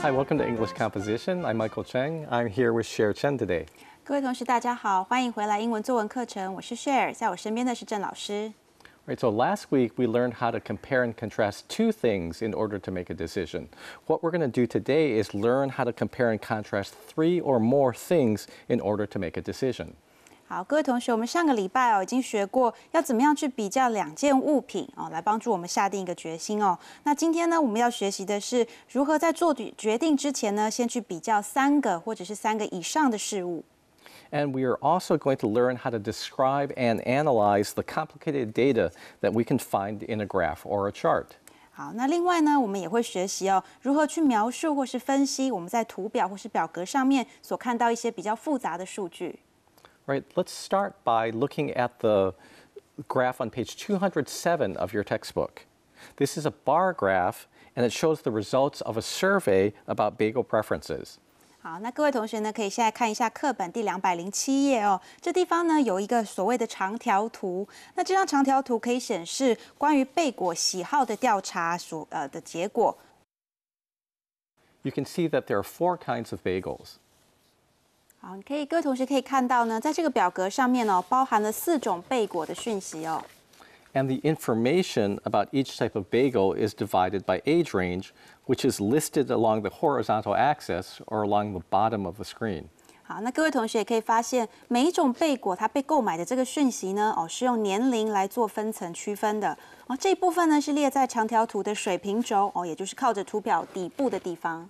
Hi, welcome to English Composition. I'm Michael Cheng. I'm here with Cher Chen today. 各位同学，大家好，欢迎回来英文作文课程。我是 Cher， 在我身边的是郑老师。Right, so last week we learned how to compare and contrast two things in order to make a decision. What we're going to do today is learn how to compare and contrast three or more things in order to make a decision. 好，各位同学，我们上个礼拜已经学过要怎么样去比较两件物品来帮助我们下定一个决心哦。那今天呢，我们要学习的是如何在做决定之前呢，先去比较三个或者是三个以上的事物。And we are also going to learn how to describe and analyze the complicated data that we can find in a graph or a chart. 好，那另外呢，我们也会学习如何去描述或是分析我们在图表或是表格上面所看到一些比较复杂的数据。Right, let's start by looking at the graph on page 207 of your textbook. This is a bar graph, and it shows the results of a survey about bagel preferences. 好，那各位同学呢，可以现在看一下课本第207页哦。这地方呢有一个所谓的长条图，那这张长条图可以显示关于贝果喜好的调查的结果。You can see that there are 4 kinds of bagels. 好，各位同学可以看到呢，在这个表格上面包含了4种贝果的讯息哦。And the information about each type of bagel is divided by age range, which is listed along the horizontal axis or along the bottom of the screen. 好，那各位同学也可以发现，每一种贝果它被购买的这个讯息呢，是用年龄来做分层区分的。这一部分呢是列在长条图的水平轴也就是靠着图表底部的地方。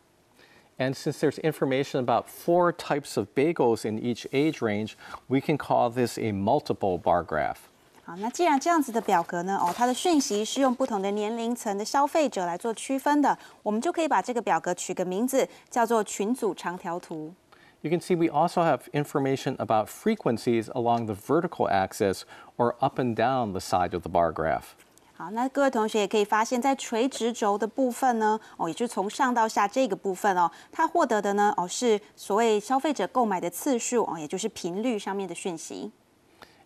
And since there's information about 4 types of bagels in each age range, we can call this a multiple bar graph. 好，那既然这样子的表格呢，它的讯息是用不同的年龄层的消费者来做区分的，我们就可以把这个表格取个名字，叫做群组长条图。You can see we also have information about frequencies along the vertical axis or up and down the side of the bar graph. 好，那各位同学也可以发现，在垂直轴的部分呢，也就是从上到下这个部分它获得的呢，是所谓消费者购买的次数也就是频率上面的讯息。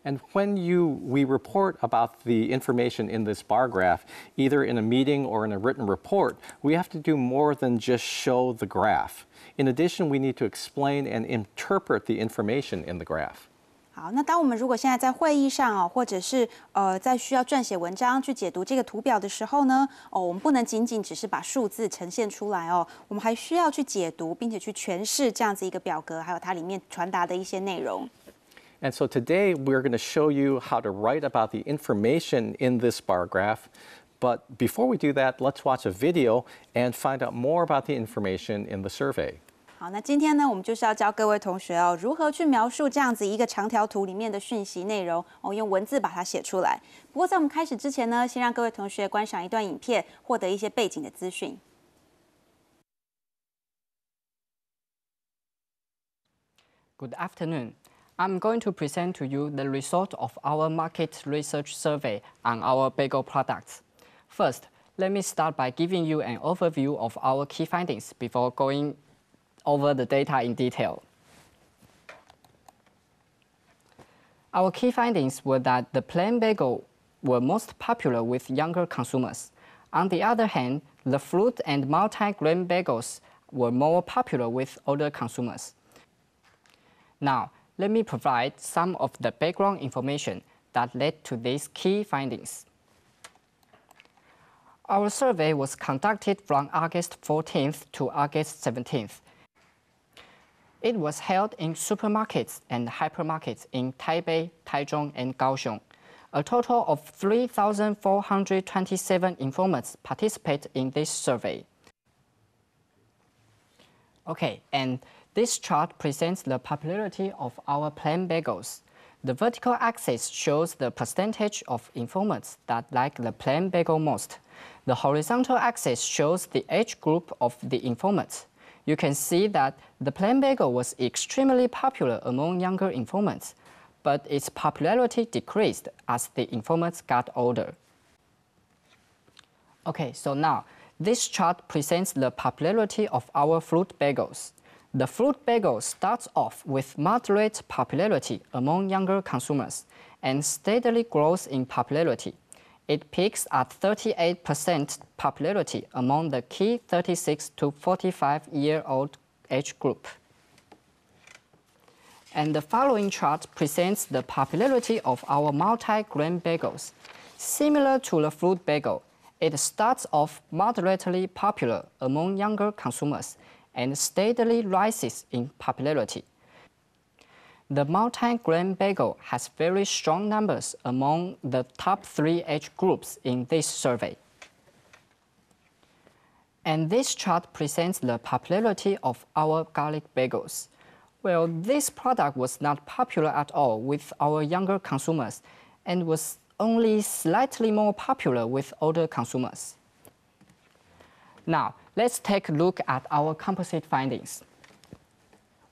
And when we report about the information in this bar graph, either in a meeting or in a written report, we have to do more than just show the graph. In addition, we need to explain and interpret the information in the graph. 好，那当我们如果现在在会议上或者是在需要撰写文章去解读这个图表的时候呢，我们不能仅仅只是把数字呈现出来我们还需要去解读，并且去诠释这样子一个表格，还有它里面传达的一些内容。And so today we're going to show you how to write about the information in this bar graph. But before we do that, let's watch a video and find out more about the information in the survey. 好，那今天呢，我们就是要教各位同学如何去描述这样子一个长条图里面的讯息内容用文字把它写出来。不过在我们开始之前呢，先让各位同学观赏一段影片，获得一些背景的资讯。Good afternoon. I'm going to present to you the result of our market research survey on our bagel products. First, let me start by giving you an overview of our key findings before going over the data in detail. Our key findings were that the plain bagel were most popular with younger consumers. On the other hand, the fruit and multi-grain bagels were more popular with older consumers. Now, let me provide some of the background information that led to these key findings. Our survey was conducted from August 14th to August 17th. It was held in supermarkets and hypermarkets in Taipei, Taichung, and Kaohsiung. A total of 3,427 informants participated in this survey. Okay, and this chart presents the popularity of our plain bagels. The vertical axis shows the percentage of informants that like the plain bagel most. The horizontal axis shows the age group of the informants. You can see that the plain bagel was extremely popular among younger informants, but its popularity decreased as the informants got older. Okay, so now, this chart presents the popularity of our fruit bagels. The fruit bagel starts off with moderate popularity among younger consumers and steadily grows in popularity. It peaks at 38% popularity among the key 36 to 45-year-old age group. And the following chart presents the popularity of our multi-grain bagels. Similar to the fruit bagel, it starts off moderately popular among younger consumers and steadily rises in popularity. The multi-grain bagel has very strong numbers among the top 3 age groups in this survey. And this chart presents the popularity of our garlic bagels. Well, this product was not popular at all with our younger consumers and was only slightly more popular with older consumers. Now, let's take a look at our composite findings.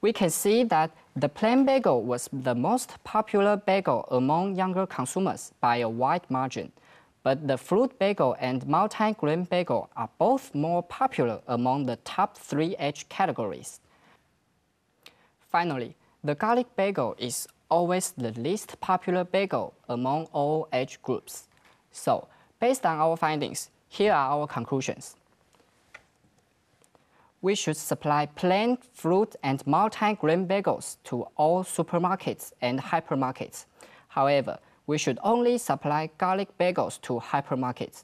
We can see that the plain bagel was the most popular bagel among younger consumers by a wide margin, but the fruit bagel and multi-grain bagel are both more popular among the top 3 age categories. Finally, the garlic bagel is always the least popular bagel among all age groups. So, based on our findings, here are our conclusions. We should supply plain, fruit, and multi-grain bagels to all supermarkets and hypermarkets. However, we should only supply garlic bagels to hypermarkets.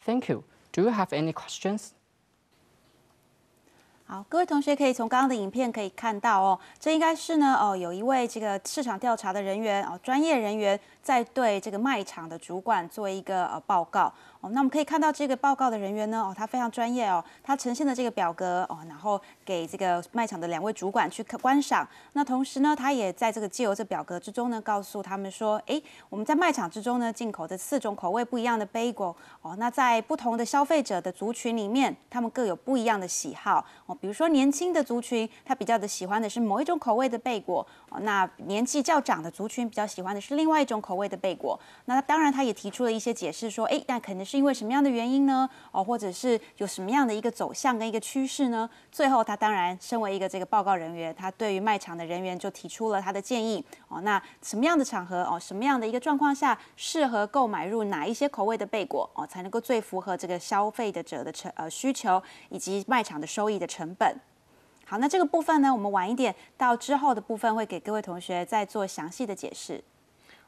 Thank you. Do you have any questions? 好，各位同学可以从刚刚的影片可以看到哦，这应该是呢有一位这个市场调查的人员专业人员在对这个卖场的主管做一个报告哦。那我们可以看到这个报告的人员呢他非常专业哦，他呈现的这个表格然后给这个卖场的2位主管去观赏。那同时呢，他也在这个借由这表格之中呢，告诉他们说，我们在卖场之中呢进口的4种口味不一样的 bagel 哦，那在不同的消费者的族群里面，他们各有不一样的喜好哦。比如说年轻的族群，他比较的喜欢的是某一种口味的贝果哦，那年纪较长的族群比较喜欢的是另外一种口味的贝果。那当然他也提出了一些解释说，那可能是因为什么样的原因呢？哦，或者是有什么样的一个走向跟一个趋势呢？最后他当然身为一个这个报告人员，他对于卖场的人员就提出了他的建议哦。那什么样的场合哦，什么样的一个状况下适合购买入哪一些口味的贝果哦，才能够最符合这个消费者的需求以及卖场的收益的成本。好，那这个部分呢，我们晚一点到之后的部分会给各位同学再做详细的解释。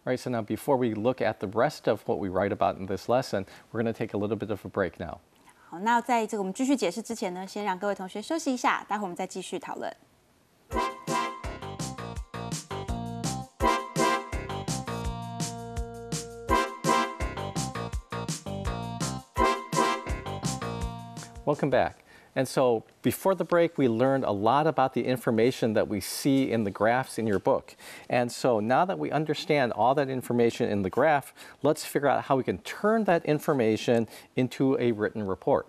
All right, so now before we look at the rest of what we write about in this lesson, we're going to take a little bit of a break now. 好，那在这个我们继续解释之前呢，先让各位同学休息一下，待会我们再继续讨论。Welcome back. And so before the break, we learned a lot about the information that we see in the graphs in your book. And so now that we understand all that information in the graph, let's figure out how we can turn that information into a written report.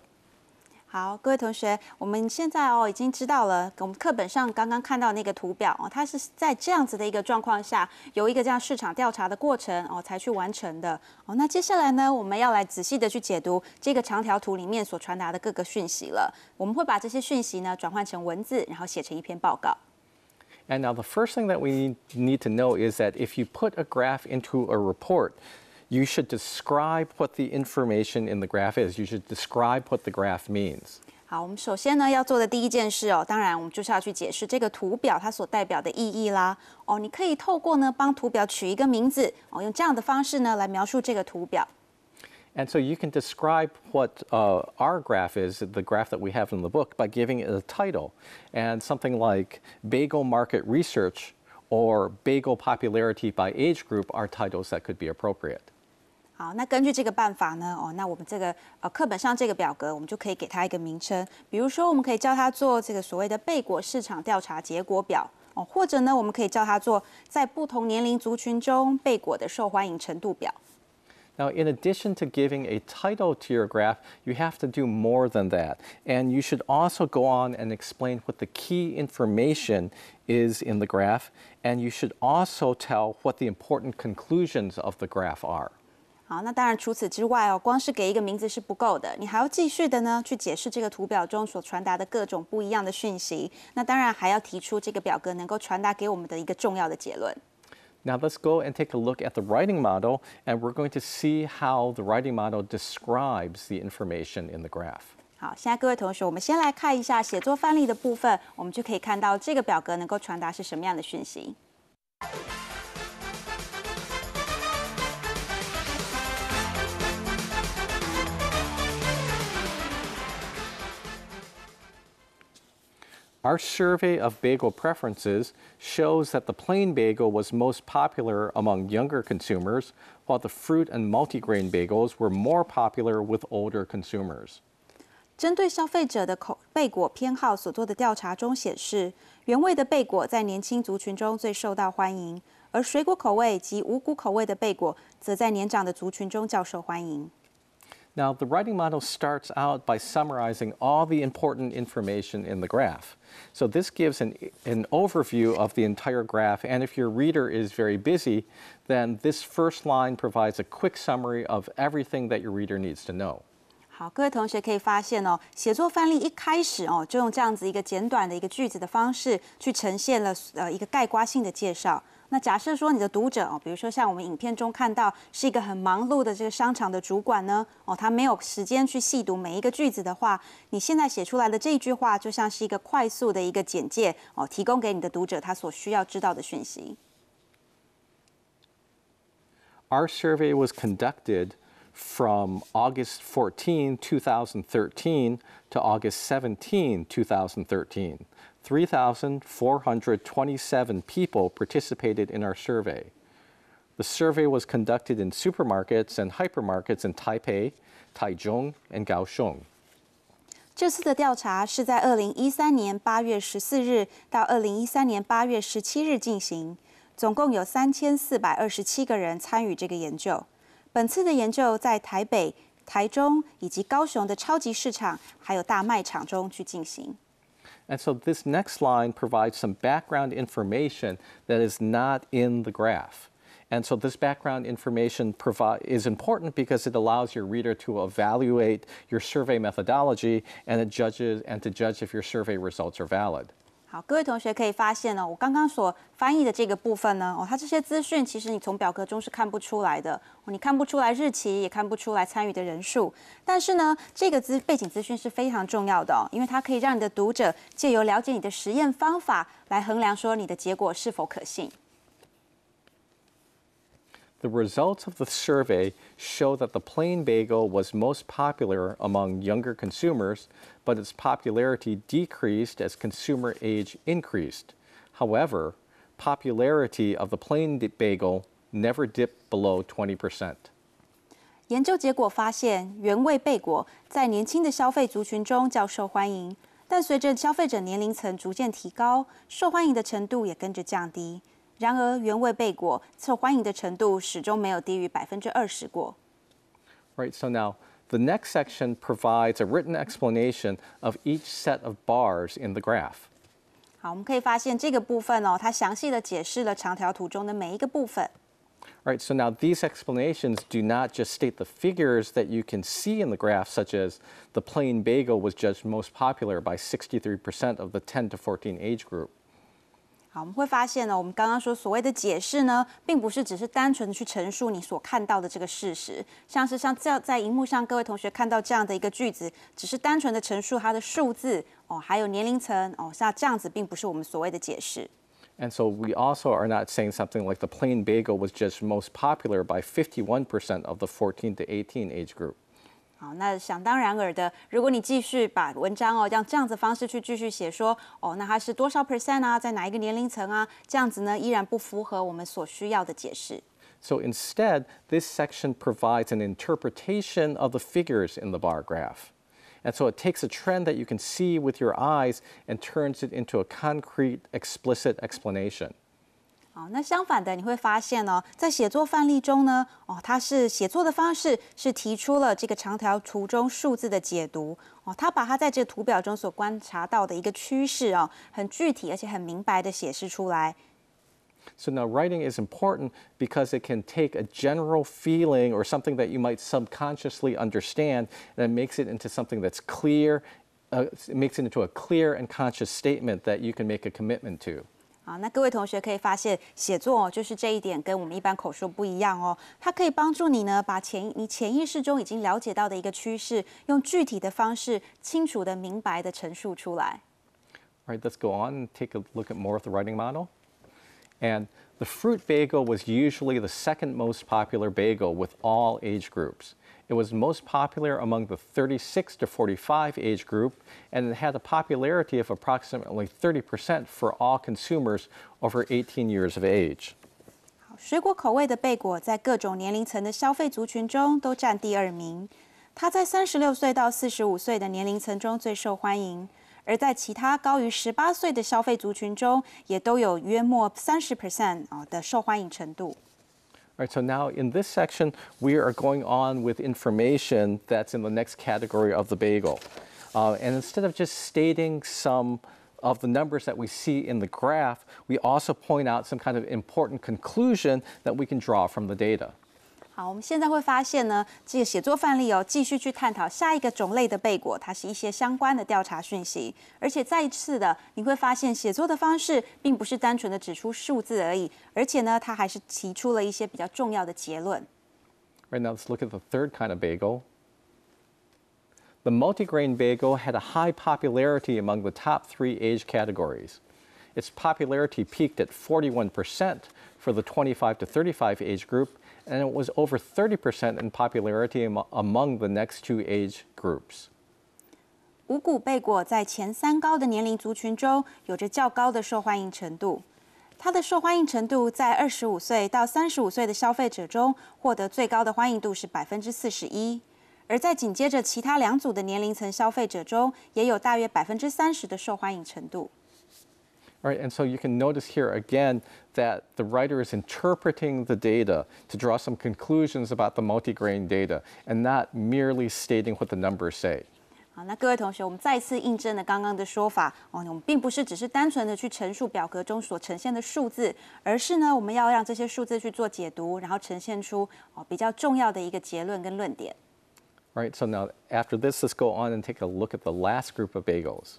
好，各位同学，我们现在已经知道了，我们课本上刚刚看到那个图表它是在这样子的一个状况下，有一个这样市场调查的过程才去完成的那接下来呢，我们要来仔细的去解读这个长条图里面所传达的各个讯息了。我们会把这些讯息呢转换成文字，然后写成一篇报告。And now the first thing that we need to know is that if you put a graph into a report, you should describe what the information in the graph is. You should describe what the graph means. 好，我们首先呢要做的第一件事当然我们就是要去解释这个图表它所代表的意义啦。你可以透过呢帮图表取一个名字用这样的方式呢来描述这个图表。And so you can describe what our graph is, the graph that we have in the book, by giving it a title. And something like Bagel Market Research or Bagel Popularity by Age Group are titles that could be appropriate. 好，那根据这个办法呢，那我们这个课本上这个表格，我们就可以给它一个名称，比如说我们可以叫它做这个所谓的贝果市场调查结果表或者呢，我们可以叫它做在不同年龄族群中贝果的受欢迎程度表。Now, in addition to giving a title to your graph, you have to do more than that. And you should also go on and explain what the key information is in the graph. And you should also tell what the important conclusions of the graph are. 好，那当然除此之外光是给一个名字是不够的，你还要继续的呢去解释这个图表中所传达的各种不一样的讯息。那当然还要提出这个表格能够传达给我们的一个重要的结论。Now let's go and take a look at the writing model, and we're going to see how the writing model describes the information in the graph. 好，现在各位同学，我们先来看一下写作范例的部分，我们就可以看到这个表格能够传达是什么样的讯息。Our survey of bagel preferences shows that the plain bagel was most popular among younger consumers, while the fruit and multigrain bagels were more popular with older consumers. 针对消费者的贝果偏好所做的调查中显示，原味的贝果在年轻族群中最受到欢迎，而水果口味及五谷口味的贝果则在年长的族群中较受欢迎。Now, the writing model starts out by summarizing all the important information in the graph. So this gives an overview of the entire graph, and if your reader is very busy, then this first line provides a quick summary of everything that your reader needs to know. 好，各位同学可以发现哦，写作范例一开始哦，就用这样子一个简短的一个句子的方式去呈现了一个概括性的介绍。那假设说你的读者哦，比如说像我们影片中看到是一个很忙碌的这个商场的主管呢，哦，他没有时间去细读每一个句子的话，你现在写出来的这一句话就像是一个快速的一个简介哦，提供给你的读者他所需要知道的讯息。Our survey was conducted from August 14, 2013 to August 17, 2013. 3,427 people participated in our survey. The survey was conducted in supermarkets and hypermarkets in Taipei, Taichung, and Kaohsiung. 这次的调查是在2013年8月14日到2013年8月17日进行，总共有3427个人参与这个研究。本次的研究在台北、台中以及高雄的超级市场还有大卖场中去进行。And so this next line provides some background information that is not in the graph. And so this background information is important because it allows your reader to evaluate your survey methodology and to judge if your survey results are valid. 好，各位同学可以发现呢，我刚刚所翻译的这个部分呢，它这些资讯其实你从表格中是看不出来的，你看不出来日期，也看不出来参与的人数。但是呢，这个背景资讯是非常重要的哦，因为它可以让你的读者借由了解你的实验方法来衡量说你的结果是否可信。The results of the survey show that the plain bagel was most popular among younger consumers, but its popularity decreased as consumer age increased. However, popularity of the plain bagel never dipped below 20%. 研究结果发现，原味贝果在年轻的消费族群中较受欢迎，但随着消费者年龄层逐渐提高，受欢迎的程度也跟着降低。然而，原味贝果受欢迎的程度始终没有低于20%过。Right, so now the next section provides a written explanation of each set of bars in the graph. 好，我们可以发现这个部分哦，它详细的解释了长条图中的每一个部分。Right, so now these explanations do not just state the figures that you can see in the graph, such as the plain bagel was judged most popular by 63% of the 10 to 14 age group. 好，我们会发现呢，我们刚刚说所谓的解释呢，并不是只是单纯的去陈述你所看到的这个事实，像这样在荧幕上各位同学看到这样的一个句子，只是单纯的陈述它的数字哦，还有年龄层哦，像这样子并不是我们所谓的解释。And so we also are not saying something like the plain bagel was judged most popular by 51% of the 14 to 18 age group. 好，那想当然尔的，如果你继续把文章哦，用这样子方式去继续写说，哦，那它是多少 percent 啊，在哪一个年龄层啊，这样子呢，依然不符合我们所需要的解释。So instead, this section provides an interpretation of the figures in the bar graph. And so it takes a trend that you can see with your eyes and turns it into a concrete, explicit explanation. 好，那相反的，你会发现呢，在写作范例中呢，哦，它是写作的方式是提出了这个长条图中数字的解读，哦，它把它在这个图表中所观察到的一个趋势哦，很具体而且很明白的显示出来。So now writing is important because it can take a general feeling or something that you might subconsciously understand and it makes it into something that's clear, it makes it into a clear and conscious statement that you can make a commitment to. 好，那各位同学可以发现，写作就是这一点跟我们一般口说不一样哦。它可以帮助你呢，把你潜意识中已经了解到的一个趋势，用具体的方式，清楚的、明白的陈述出来。All right, let's go on and take a look at more of the writing model. And the fruit bagel was usually the second most popular bagel with all age groups. It was most popular among the 36 to 45 age group, and it had a popularity of approximately 30% for all consumers over 18 years of age. 水果口味的贝果在各种年龄层的消费族群中都占第2名，它在36岁到45岁的年龄层中最受欢迎，而在其他高于18岁的消费族群中，也都有约莫30% 的受欢迎程度。All right, so now in this section, we are going on with information that's in the next category of the bagel. And instead of just stating some of the numbers that we see in the graph, we also point out some kind of important conclusion that we can draw from the data. 好，我们现在会发现呢，这个写作范例继续去探讨下一个种类的贝果，它是一些相关的调查讯息，而且再一次的，你会发现写作的方式并不是单纯的指出数字而已，而且呢，它还是提出了一些比较重要的结论。Right now, let's look at the third kind of bagel. The multigrain bagel had a high popularity among the top 3 age categories. Its popularity peaked at 41% for the 25 to 35 age group, and it was over 30% in popularity among the next 2 age groups. 五谷贝果在前3高的年龄族群中有着较高的受欢迎程度，它的受欢迎程度在25岁到35岁的消费者中获得最高的欢迎度是41%，而在紧接着其他2组的年龄层消费者中，也有大约30%的受欢迎程度。All right, and so you can notice here again that the writer is interpreting the data to draw some conclusions about the multigrain data and not merely stating what the numbers say. 好，那各位同学，我们再次印证了刚刚的说法哦，我们并不是只是单纯的去陈述表格中所呈现的数字，而是呢，我们要让这些数字去做解读，然后呈现出比较重要的一个结论跟论点。All right, so now after this, let's go on and take a look at the last group of bagels.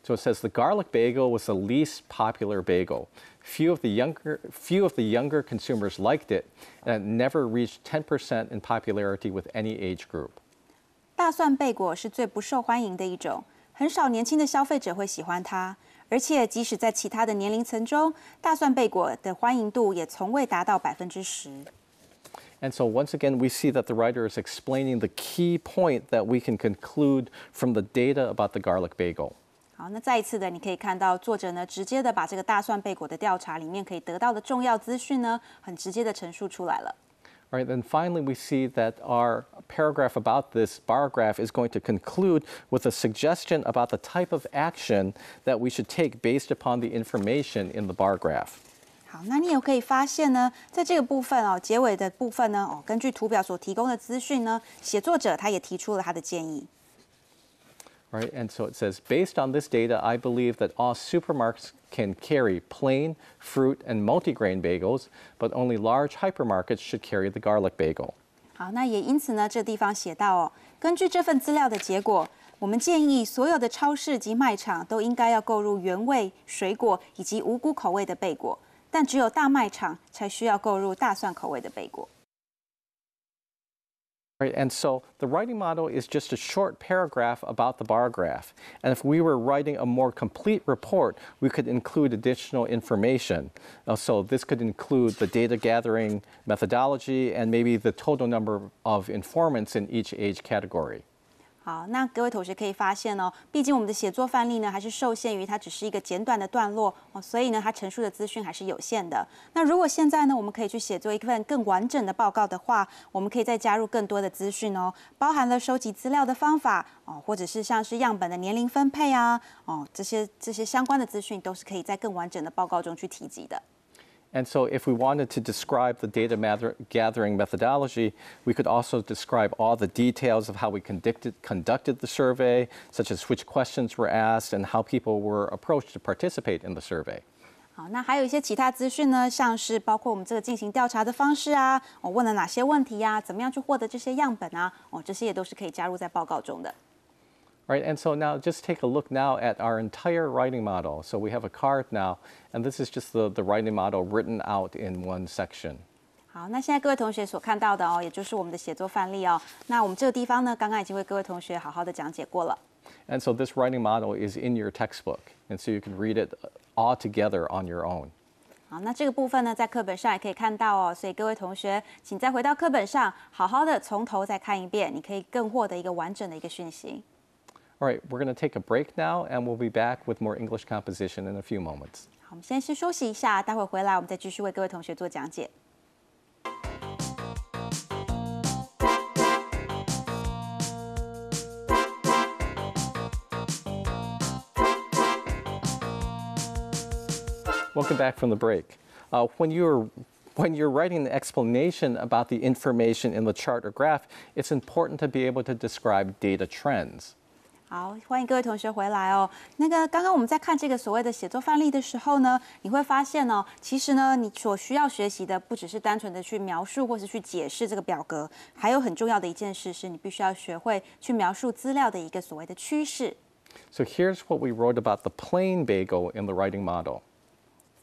So it says the garlic bagel was the least popular bagel. Few of the younger consumers liked it, and it never reached 10% in popularity with any age group. 大蒜贝果是最不受欢迎的一种，很少年轻的消费者会喜欢它，而且即使在其他的年龄层中，大蒜贝果的欢迎度也从未达到10%。And so once again, we see that the writer is explaining the key point that we can conclude from the data about the garlic bagel. 好，那再一次的，你可以看到作者呢，直接的把这个大蒜贝果的调查里面可以得到的重要资讯呢，很直接的陈述出来了。All right, then finally we see that our paragraph about this bar graph is going to conclude with a suggestion about the type of action that we should take based upon the information in the bar graph. 好，那你也可以发现呢，在这个部分结尾的部分呢，根据图表所提供的资讯呢，写作者他也提出了他的建议。All right, and so it says, based on this data, I believe that all supermarkets can carry plain, fruit, and multigrain bagels, but only large hypermarkets should carry the garlic bagel. 好，那也因此呢，这地方写到根据这份资料的结果，我们建议所有的超市及卖场都应该要购入原味、水果以及无谷口味的贝果，但只有大卖场才需要购入大蒜口味的贝果。Right, and so the writing model is just a short paragraph about the bar graph. And if we were writing a more complete report, we could include additional information. So this could include the data gathering methodology and maybe the total number of informants in each age category. 好，那各位同学可以发现毕竟我们的写作范例呢，还是受限于它只是一个简短的段落所以呢，它陈述的资讯还是有限的。那如果现在呢，我们可以去写作一份更完整的报告的话，我们可以再加入更多的资讯包含了收集资料的方法或者是像是样本的年龄分配啊这些相关的资讯都是可以在更完整的报告中去提及的。And so if we wanted to describe the data gathering methodology, we could also describe all the details of how we conducted the survey, such as which questions were asked and how people were approached to participate in the survey. 好，那还有一些其他资讯呢，像是包括我们这个进行调查的方式啊，问了哪些问题啊，怎么样去获得这些样本啊，这些也都是可以加入在报告中的。Right, and so now just take a look now at our entire writing model. So we have a card now, and this is just the writing model written out in one section. 好，那现在各位同学所看到的哦，也就是我们的写作范例哦。那我们这个地方呢，刚刚已经为各位同学好好的讲解过了。And so this writing model is in your textbook, and so you can read it all together on your own. 好，那这个部分呢，在课本上也可以看到哦。所以各位同学，请再回到课本上，好好的从头再看一遍，你可以更获得一个完整的一个讯息。All right, we're going to take a break now, and we'll be back with more English composition in a few moments. 好，我们先休息一下，待会回来我们再继续为各位同学做讲解。Welcome back from the break. When you're writing an explanation about the information in the chart or graph, it's important to be able to describe data trends. 好，欢迎各位同学回来哦。刚刚我们在看这个所谓的写作范例的时候呢，你会发现哦，其实呢，你所需要学习的不只是单纯的去描述或是去解释这个表格，还有很重要的一件事是你必须要学会去描述资料的一个所谓的趋势。So here's what we wrote about the plain bagel in the writing model.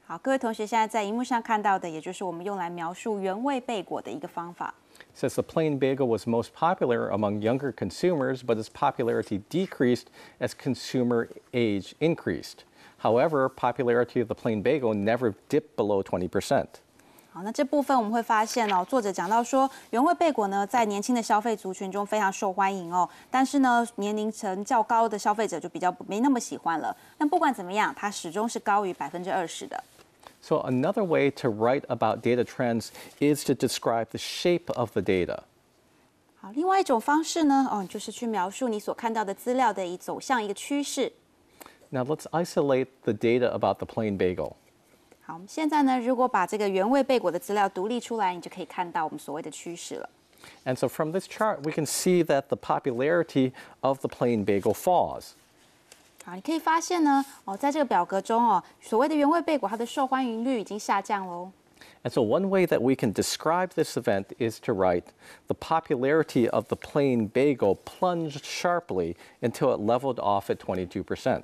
好，各位同学现在在荧幕上看到的，也就是我们用来描述原味贝果的一个方法。It says the plain bagel was most popular among younger consumers, but its popularity decreased as consumer age increased. However, popularity of the plain bagel never dipped below 20%. 好，那这部分我们会发现哦，作者讲到说，原味贝果呢，在年轻的消费族群中非常受欢迎哦，但是呢，年龄层较高的消费者就比较没那么喜欢了。但不管怎么样，它始终是高于20%的。So another way to write about data trends is to describe the shape of the data. 好，另外一种方式呢，就是去描述你所看到的资料的走向一个趋势。Now let's isolate the data about the plain bagel. 好，我们现在呢，如果把这个原味贝果的资料独立出来，你就可以看到我们所谓的趋势了。And so from this chart, we can see that the popularity of the plain bagel falls. 好，你可以发现呢，在这个表格中哦，所谓的原味贝果它的受欢迎率已经下降喽。And so one way that we can describe this event is to write the popularity of the plain bagel plunged sharply until it leveled off at 22%.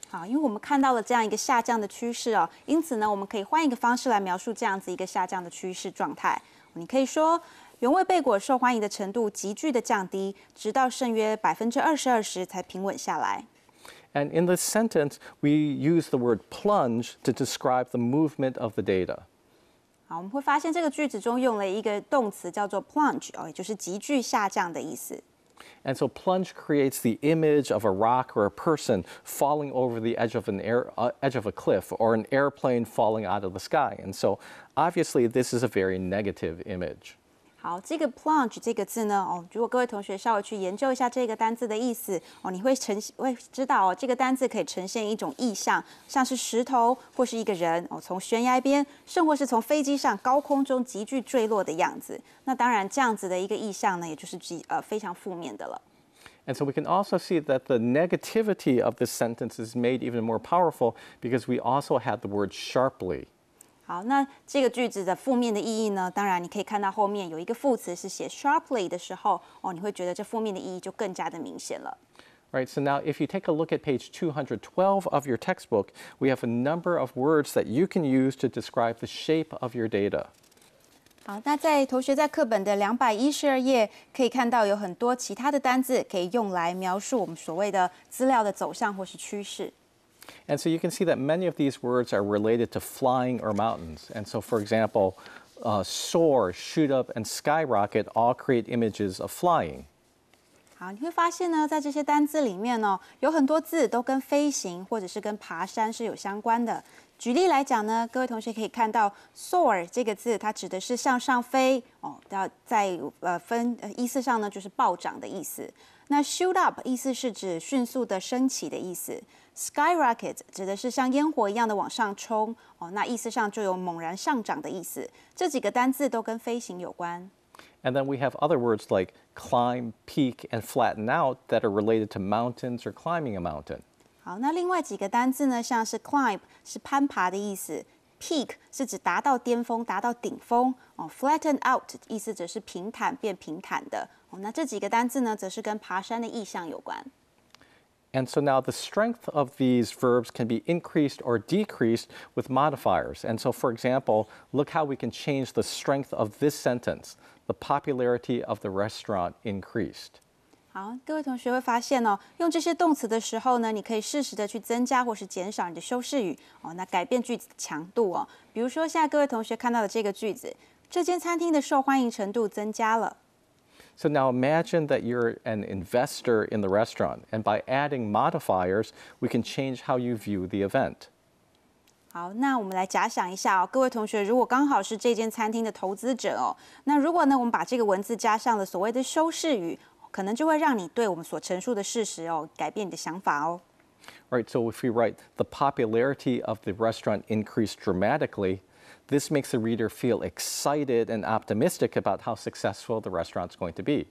好，因为我们看到了这样一个下降的趋势哦，因此呢，我们可以换一个方式来描述这样子一个下降的趋势状态。你可以说，原味贝果受欢迎的程度急剧的降低，直到剩约22%时才平稳下来。And in this sentence, we use the word plunge to describe the movement of the data. 好，我们会发现这个句子中用了一个动词叫做 plunge 也就是急剧下降的意思。And so plunge creates the image of a rock or a person falling over the edge of edge of a cliff or an airplane falling out of the sky. And so obviously this is a very negative image. 好，这个 plunge 这个字呢，如果各位同学稍微去研究一下这个单字的意思，你会知道这个单字可以呈现一种意象，像是石头或是一个人从悬崖边，甚或是从飞机上高空中急剧坠落的样子。那当然，这样子的一个意象呢，也就是非常负面的了。And so we can also see that the negativity of this sentence is made even more powerful because we also had the word sharply. 好，那这个句子的负面的意义呢？当然，你可以看到后面有一个副词是写 sharply 的时候，你会觉得这负面的意义就更加的明显了。Right, so now if you take a look at page 212 of your textbook, we have a number of words that you can use to describe the shape of your data. 好，那同学在课本的212页可以看到有很多其他的单字可以用来描述我们所谓的资料的走向或是趋势。And so you can see that many of these words are related to flying or mountains. And so, for example, soar, shoot up, and skyrocket all create images of flying. 好，你会发现呢，在这些单字里面呢，有很多字都跟飞行或者是跟爬山是有相关的。举例来讲呢，各位同学可以看到 soar 这个字，它指的是向上飞在意思上呢，就是暴涨的意思。那 shoot up 意思是指迅速的升起的意思。Skyrocket 指的是像烟火一样的往上冲那意思上就有猛然上涨的意思。这几个单字都跟飞行有关。And then we have other words like climb, peak, and flatten out that are related to mountains or climbing a mountain. 好，那另外几个单字呢，像是 climb 是攀爬的意思 ，peak 是指达到巅峰、达到顶峰，flatten out 意思则是平坦变平坦的那这几个单字呢，则是跟爬山的意象有关。And so now the strength of these verbs can be increased or decreased with modifiers. And so, for example, look how we can change the strength of this sentence. The popularity of the restaurant increased. 好，各位同学会发现哦，用这些动词的时候呢，你可以适时的去增加或是减少你的修饰语哦，那改变句子的强度哦。比如说，现在各位同学看到的这个句子，这间餐厅的受欢迎程度增加了。So now imagine that you're an investor in the restaurant, and by adding modifiers, we can change how you view the event. 好，那我们来假想一下哦，各位同学，如果刚好是这间餐厅的投资者哦，那如果呢，我们把这个文字加上了所谓的修饰语，可能就会让你对我们所陈述的事实哦，改变你的想法哦。Right, so if we write, the popularity of the restaurant increased dramatically, this makes the reader feel excited and optimistic about how successful the restaurant's going to be.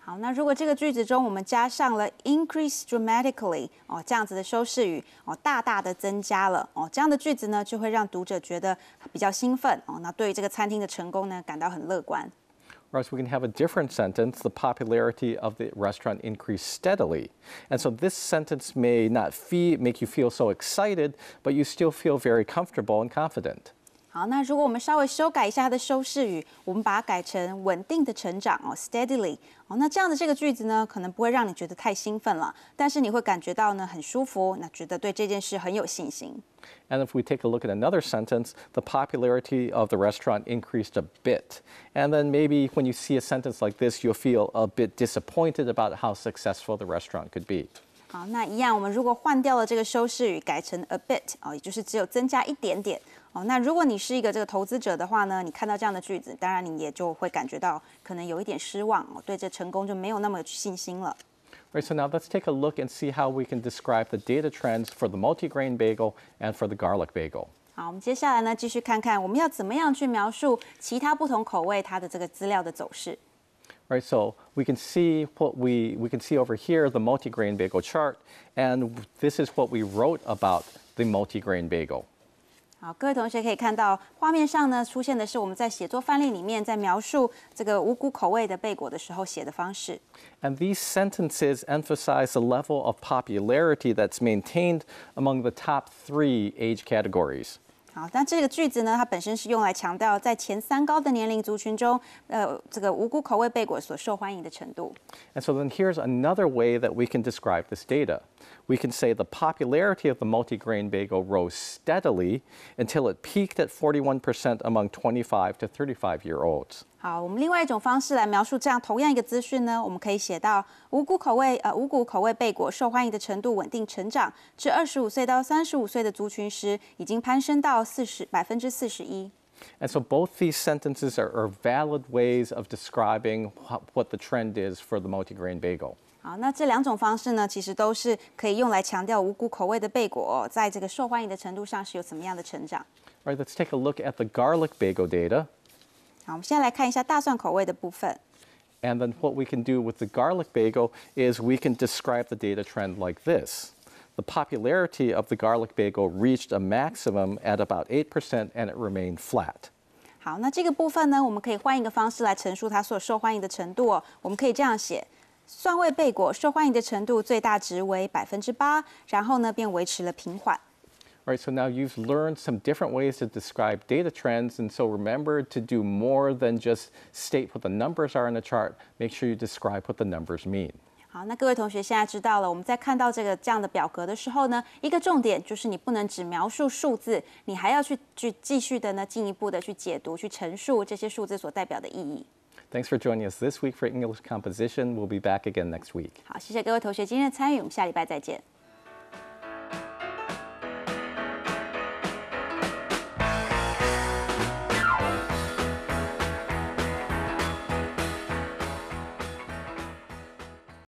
好，那如果这个句子中我们加上了 increase dramatically 哦这样子的修饰语哦，大大的增加了哦，这样的句子呢就会让读者觉得比较兴奋哦，那对于这个餐厅的成功呢感到很乐观。Or else we can have a different sentence, the popularity of the restaurant increased steadily. And so this sentence may not make you feel so excited, but you still feel very comfortable and confident. 好，那如果我们稍微修改一下它的修饰语，我们把它改成稳定的成长哦 ，steadily 哦，那这样的这个句子呢，可能不会让你觉得太兴奋了，但是你会感觉到呢很舒服，那觉得对这件事很有信心。And if we take a look at another sentence, the popularity of the restaurant increased a bit. And then maybe when you see a sentence like this, you'll feel a bit disappointed about how successful the restaurant could be. 好，那一样，我们如果换掉了这个修饰语，改成 a bit 哦，也就是只有增加一点点哦。那如果你是一个这个投资者的话呢，你看到这样的句子，当然你也就会感觉到可能有一点失望哦，对这成功就没有那么有信心了。Right, so now let's take a look and see how we can describe the data trends for the multigrain bagel and for the garlic bagel. 好，我们接下来呢继续看看我们要怎么样去描述其他不同口味它的这个资料的走势。Right, so we can see we can see over here the multigrain bagel chart, and this is what we wrote about the multigrain bagel. 好，各位同学可以看到画面上呢出现的是我们在写作范例里面在描述这个五谷口味的贝果的时候写的方式。And these sentences emphasize the level of popularity that's maintained among the top 3 age categories. 好，但这个句子呢，它本身是用来强调在前3高的年龄族群中，这个五谷口味贝果所受欢迎的程度。And so then here's another way that we can describe this data. We can say the popularity of the multigrain bagel rose steadily until it peaked at 41% among 25 to 35-year-olds. 好，我们另外一种方式来描述这样同样一个资讯呢，我们可以写到五谷口味贝果受欢迎的程度稳定成长，至25岁到35岁的族群时，已经攀升到41%。And so both these sentences are valid ways of describing what the trend is for the multigrain bagel. 好，那这2种方式呢，其实都是可以用来强调五谷口味的贝果在这个受欢迎的程度上是有怎么样的成长。All right, let's take a look at the garlic bagel data. 好，我们现在来看一下大蒜口味的部分。And then what we can do with the garlic bagel is we can describe the data trend like this. The popularity of the garlic bagel reached a maximum at about 8% and it remained flat. 好，那这个部分呢，我们可以换一个方式来陈述它所受欢迎的程度哦。我们可以这样写：蒜味贝果受欢迎的程度最大值为8%，然后呢便维持了平缓。All right, so now you've learned some different ways to describe data trends, and so remember to do more than just state what the numbers are in the chart. Make sure you describe what the numbers mean. 好，那各位同学现在知道了，我们在看到这样的表格的时候呢，一个重点就是你不能只描述数字，你还要去继续的呢，进一步的去解读、去陈述这些数字所代表的意义。Thanks for joining us this week for English Composition. We'll be back again next week. 好，谢谢各位同学今天的参与，我们下礼拜再见。